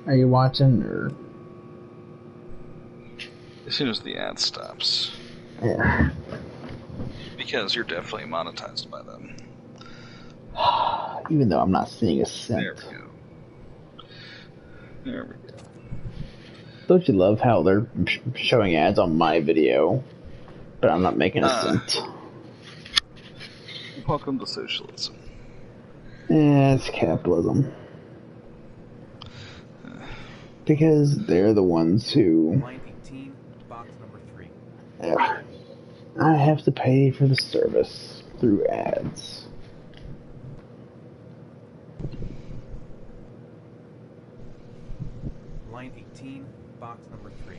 Are you watching, or? As soon as the ad stops. Yeah. Because you're definitely monetized by them. Even though I'm not seeing a cent. There we go. There we go. Don't you love how they're showing ads on my video, but I'm not making a cent? Welcome to socialism. It's capitalism. Because they're the ones who... Line 18, box number 3. I have to pay for the service through ads. Line 18, box number 3.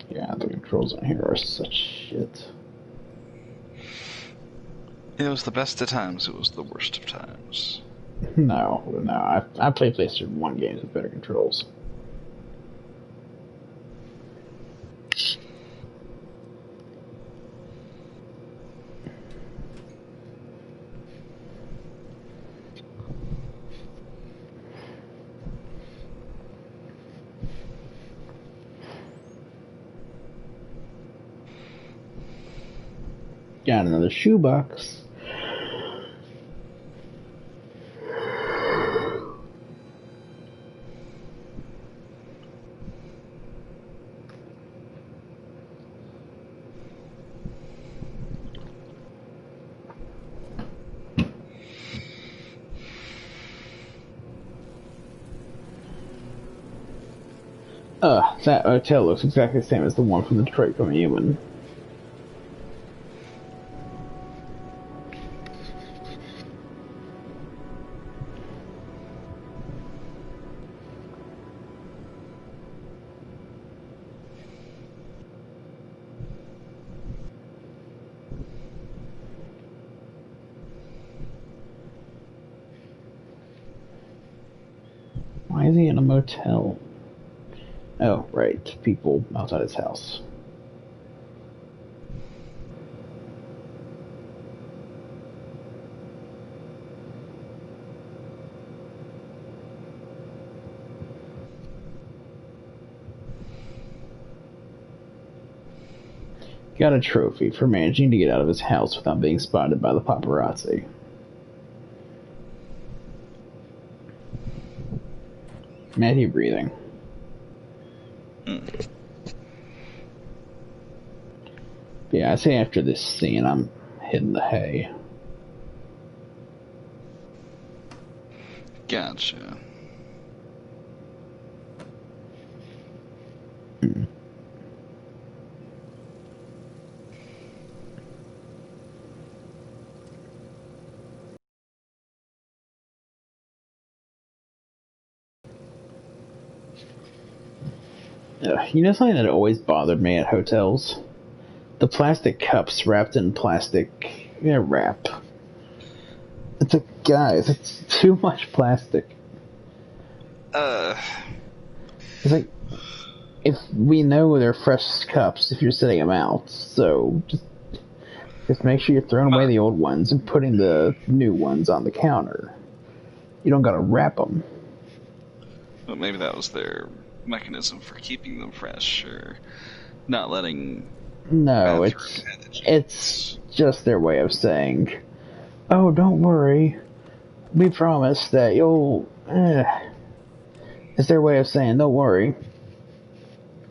Yeah, the controls on here are such shit. It was the best of times, it was the worst of times. No. I play PlayStation 1 games with better controls. Got another shoebox. That hotel looks exactly the same as the one from the Detroit Become Human. Why is he in a motel? Oh, right. People outside his house. Got a trophy for managing to get out of his house without being spotted by the paparazzi. Matthew breathing. Yeah, I say after this scene, I'm hitting the hay. Gotcha. You know something that always bothered me at hotels? The plastic cups wrapped in plastic wrap. It's like, guys, it's too much plastic. It's like, if we know they're fresh cups if you're setting them out, so just make sure you're throwing away the old ones and putting the new ones on the counter. You don't gotta wrap them. Well, maybe that was their mechanism for keeping them fresh, or not letting... No, it's just their way of saying, oh, don't worry, we promise that you'll... It's their way of saying, don't worry,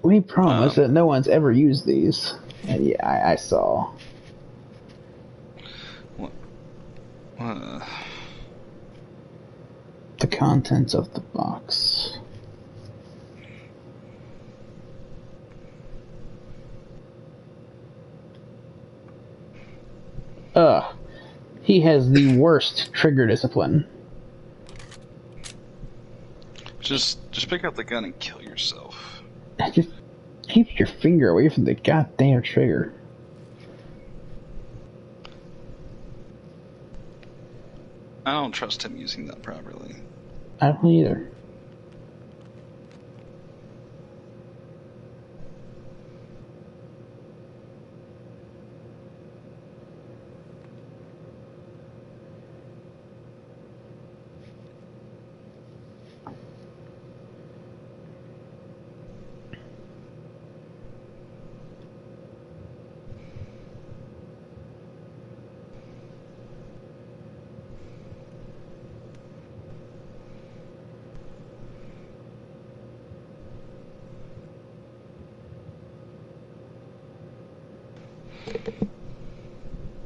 we promise that no one's ever used these. And yeah, I saw. The contents of the box. He has the worst trigger discipline. Just pick up the gun and kill yourself. Just keep your finger away from the goddamn trigger. I don't trust him using that properly. I don't either.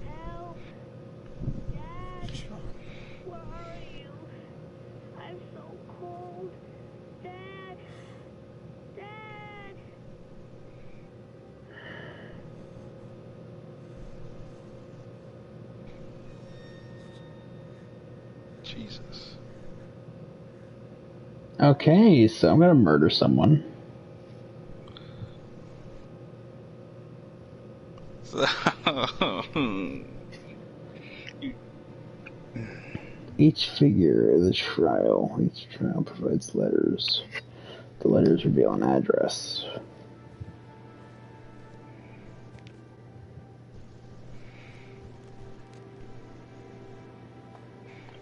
Help! Dad! Where are you? I'm so cold. Dad! Dad! Jesus. Okay, so I'm gonna murder someone. Each figure is a trial. Each trial provides letters. The letters reveal an address.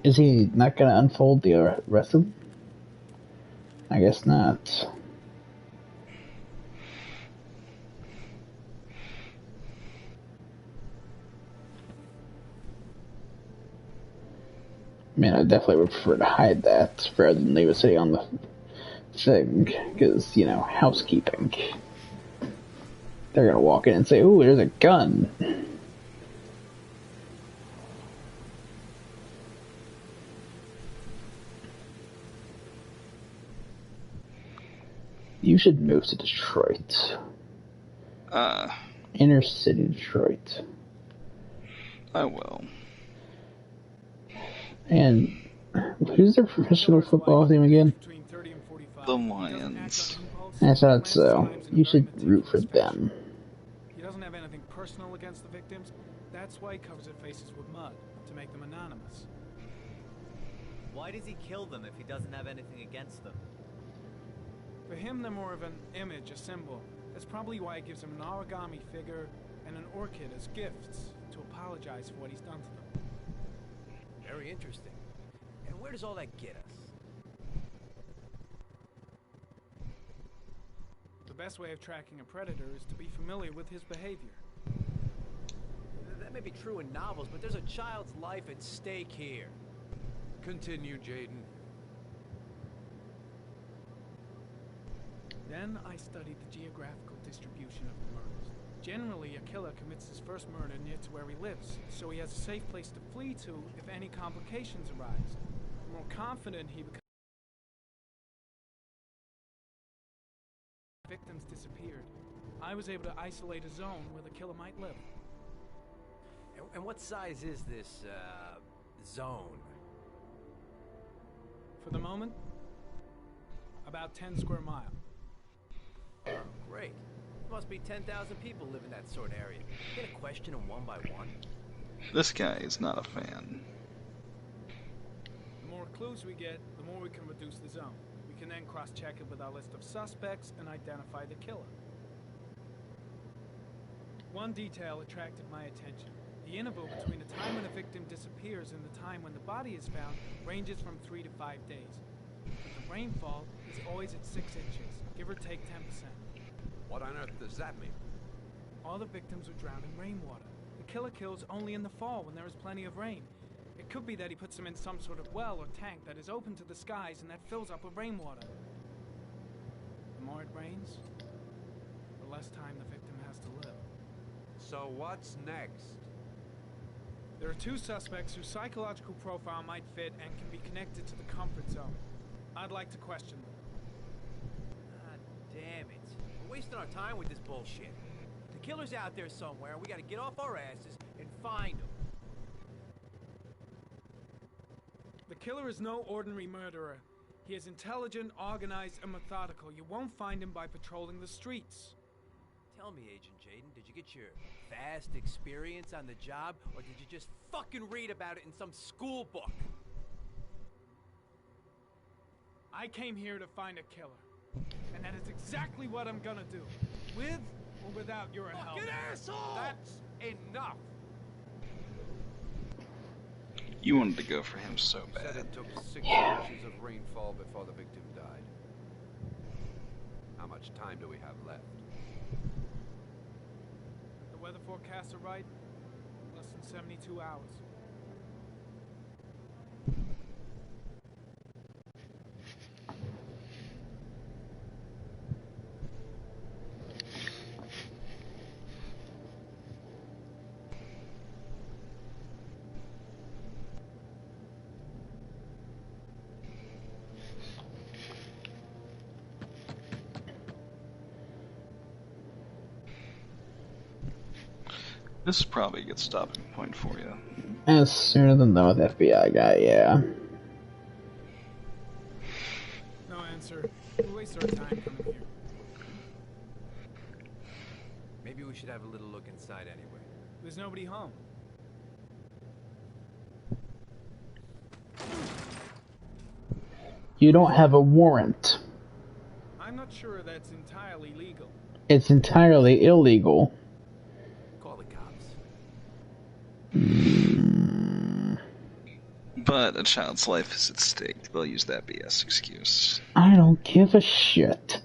Is he not gonna unfold the rest of them? I guess not. I mean, I definitely would prefer to hide that rather than leave it sitting on the thing, because, you know, housekeeping. They're gonna walk in and say, ooh, there's a gun. You should move to Detroit. Inner city Detroit. I will. And who's their professional football team again? The Lions. I thought so. You should root for them. He doesn't have anything personal against the victims. That's why he covers their faces with mud, to make them anonymous. Why does he kill them if he doesn't have anything against them? For him, they're more of an image, a symbol. That's probably why he gives them an origami figure and an orchid as gifts, to apologize for what he's done to them. Very interesting. And where does all that get us? The best way of tracking a predator is to be familiar with his behavior. That may be true in novels, but there's a child's life at stake here. Continue, Jaden. Then I studied the geographical distribution of the murders. Generally, a killer commits his first murder near to where he lives, so he has a safe place to flee to if any complications arise. The more confident he becomes, victims disappeared. I was able to isolate a zone where the killer might live. And what size is this, zone? For the moment, about 10 square miles. Great. Must be 10,000 people live in that sort of area. Get a question them one by one. This guy is not a fan. The more clues we get, the more we can reduce the zone. We can then cross-check it with our list of suspects and identify the killer. One detail attracted my attention. The interval between the time when the victim disappears and the time when the body is found ranges from 3 to 5 days. But the rainfall is always at 6 inches, give or take 10%. What on earth does that mean? All the victims were drowned in rainwater. The killer kills only in the fall when there is plenty of rain. It could be that he puts them in some sort of well or tank that is open to the skies and that fills up with rainwater. The more it rains, the less time the victim has to live. So what's next? There are 2 suspects whose psychological profile might fit and can be connected to the comfort zone. I'd like to question them. God damn it. We're wasting our time with this bullshit. The killer's out there somewhere, and we gotta get off our asses and find him. killer is no ordinary murderer. He is intelligent, organized, and methodical. You won't find him by patrolling the streets. Tell me, Agent Jaden, did you get your vast experience on the job, or did you just fucking read about it in some school book? I came here to find a killer. And that is exactly what I'm gonna do. With or without your help. Fucking asshole! That's enough. You wanted to go for him so You said bad. it took 6 inches of rainfall before the victim died. How much time do we have left? The weather forecasts are right. Less than 72 hours. This is probably a good stopping point for you. As sooner than the with FBI guy, yeah. No answer. We waste our time coming here. Maybe we should have a little look inside anyway. There's nobody home. You don't have a warrant. I'm not sure that's entirely legal. It's entirely illegal. Call the cops. But a child's life is at stake. They'll use that BS excuse. I don't give a shit.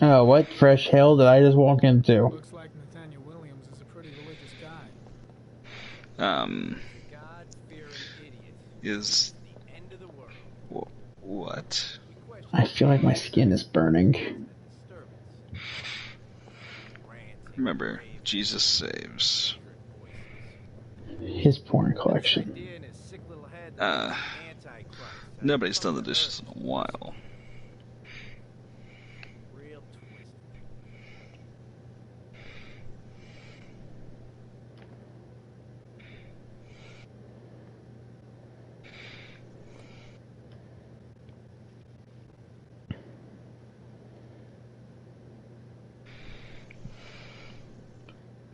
Oh, what fresh hell did I just walk into? Looks like Nathaniel Williams is a pretty religious guy. God-fearing idiot. Is... The end of the world. What? We question I feel like my skin is burning. the disturbance. Ranting, Remember, raving, Jesus saves. voices. His porn This collection. idea in his sick little head that Uh, he's Antichrist. Nobody's done the dishes in a while. Real twisted.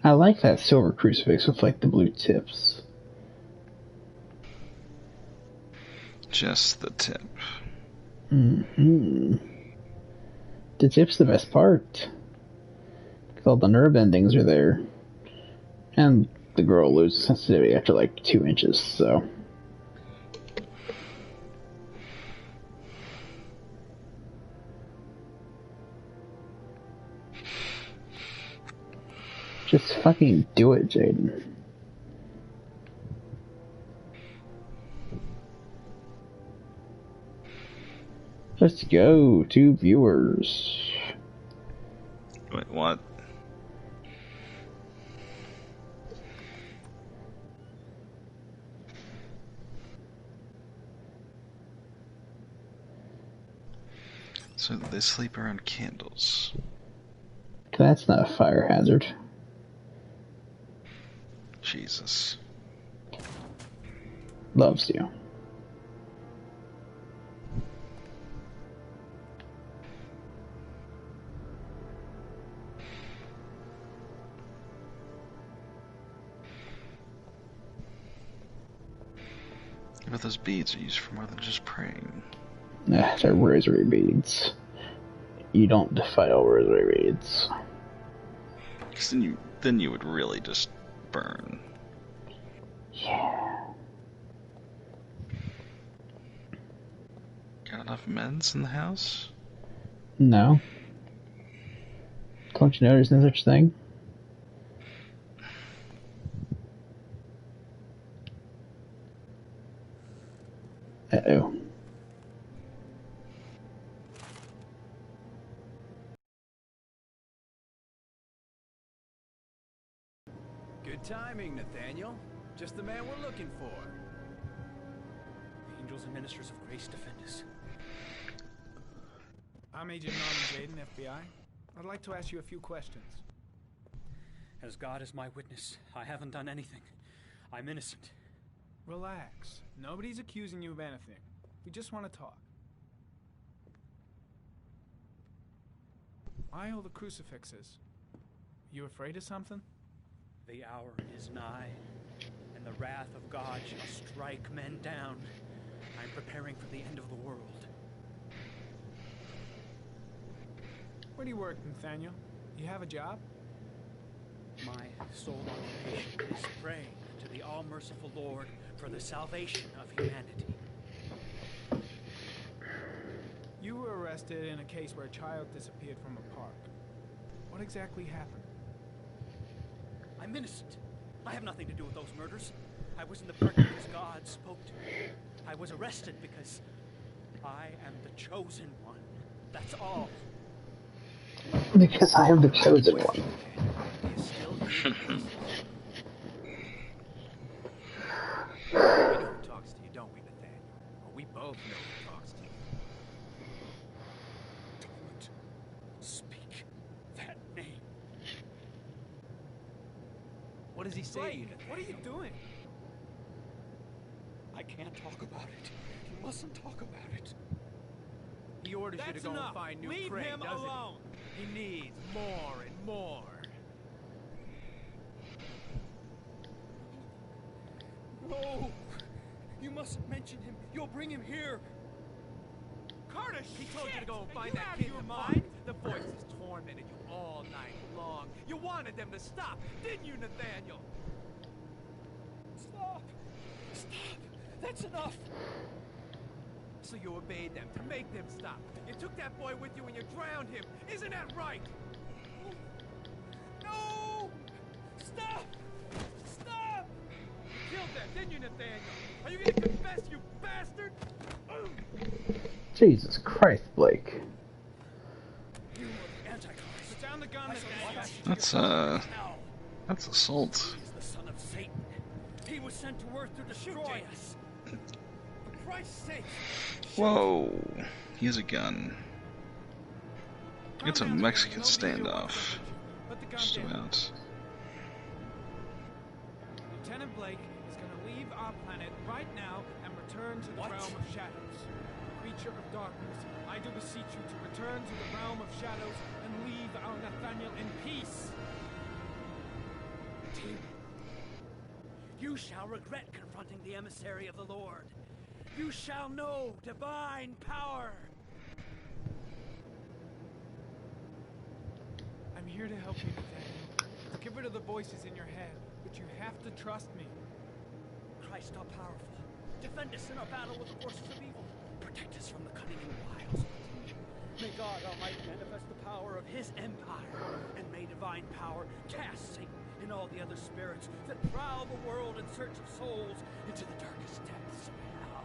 I like that silver crucifix with like the blue tips. Just the tip. The tip's the best part. 'Cause all the nerve endings are there. And the girl loses sensitivity after like 2 inches, so. Just fucking do it, Jaden. Let's go to viewers. Wait, what? So they sleep around candles. That's not a fire hazard. Jesus. Loves you. But those beads are used for more than just praying. Nah, they're rosary beads. You don't defile rosary beads. Because then you would really just burn. Yeah. Got enough meds in the house? No. Don't you know there's no such thing? Uh-oh. Good timing, Nathaniel. Just the man we're looking for. Angels and ministers of grace defend us. I'm Agent Norman Jaden, FBI. I'd like to ask you a few questions. As God is my witness, I haven't done anything. I'm innocent. Relax. Nobody's accusing you of anything. We just want to talk. Why all the crucifixes? You afraid of something? The hour is nigh, and the wrath of God shall strike men down. I'm preparing for the end of the world. Where do you work, Nathaniel? You have a job? My sole occupation is praying to the all-merciful Lord for the salvation of humanity. You were arrested in a case where a child disappeared from a park. What exactly happened? I'm innocent. I have nothing to do with those murders. I was in the park because God spoke to me. I was arrested because I am the chosen one. That's all. Because I am the chosen one. He is still here. We know who talks to you, don't we, Nathaniel? Well, we both know who talks to you. Don't speak that name. What does he say to you, Blake, Nathaniel? what are you doing? I can't talk about it. You mustn't talk about it. He orders you to go and find new Leave prey, him doesn't alone. he? He needs more and more. No! You mustn't mention him. You'll bring him here. Carter, he told you to go and find you that out of kid your in the mind? mind. The voices tormented you all night long. You wanted them to stop, didn't you, Nathaniel? Stop! Stop! That's enough! So you obeyed them to make them stop. You took that boy with you and you drowned him. Isn't that right? No! Stop! Stop! You killed them, didn't you, Nathaniel? Are you gonna confess, you bastard? Jesus Christ, Blake. You are the Antichrist. Put down the gun, Nathaniel. That's assault. He is the son of Satan. He was sent to earth to destroy us. For Christ's sake. Whoa, he has a gun. It's a Mexican standoff. Put the gun Just down. about. Lieutenant Blake is going to leave our planet right now and return to the What? realm of shadows. Creature of darkness, I do beseech you to return to the realm of shadows and leave our Nathaniel in peace. Team, you shall regret confronting the emissary of the Lord. You shall know divine power. I'm here to help you, Nathaniel. To get rid of the voices in your head, but you have to trust me. Christ all powerful, defend us in our battle with the forces of evil. Protect us from the cunning and wiles of the demon. May God Almighty manifest the power of His empire, and may divine power cast Satan and all the other spirits that prowl the world in search of souls into the darkest depths of hell.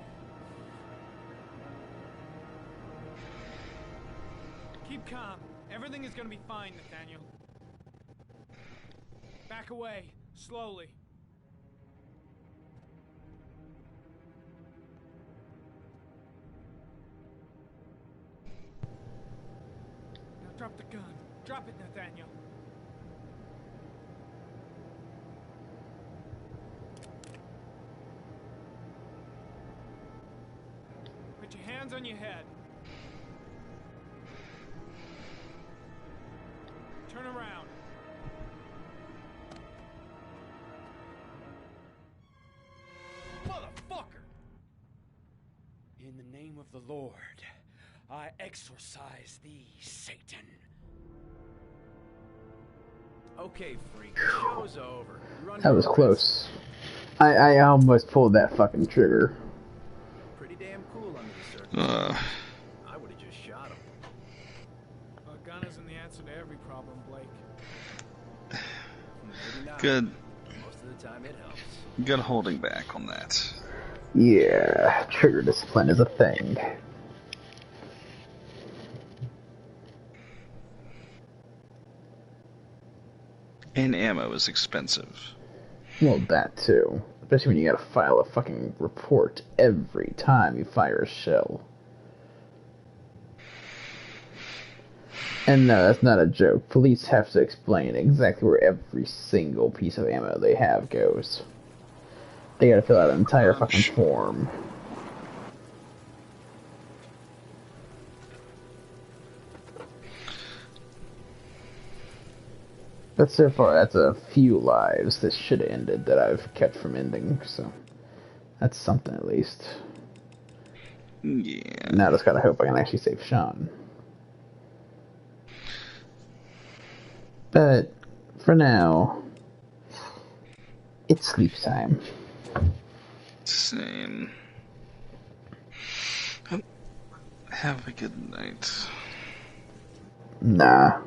Keep calm. Everything is going to be fine, Nathaniel. Back away, slowly. Now drop the gun. Drop it, Nathaniel. Put your hands on your head. Turn around. Motherfucker! In the name of the Lord, I exorcise thee, Satan. Okay, freak. The show's over. You're under That was arrest. close. I almost pulled that fucking trigger. Pretty damn cool under the circumstances. I would have just shot him. A gun isn't the answer to every problem, Blake. Maybe not. Good. Most of the time it helps. Good holding back on that. Yeah, trigger discipline is a thing. And ammo is expensive. Well, that too. Especially when you gotta file a fucking report every time you fire a shell. And no, that's not a joke. Police have to explain exactly where every single piece of ammo they have goes. They gotta fill out an entire fucking form. But so far, that's a few lives that should have ended that I've kept from ending, so that's something at least. Yeah. Now I just gotta hope I can actually save Sean. But for now, it's sleep time. Same. Have a good night. Nah.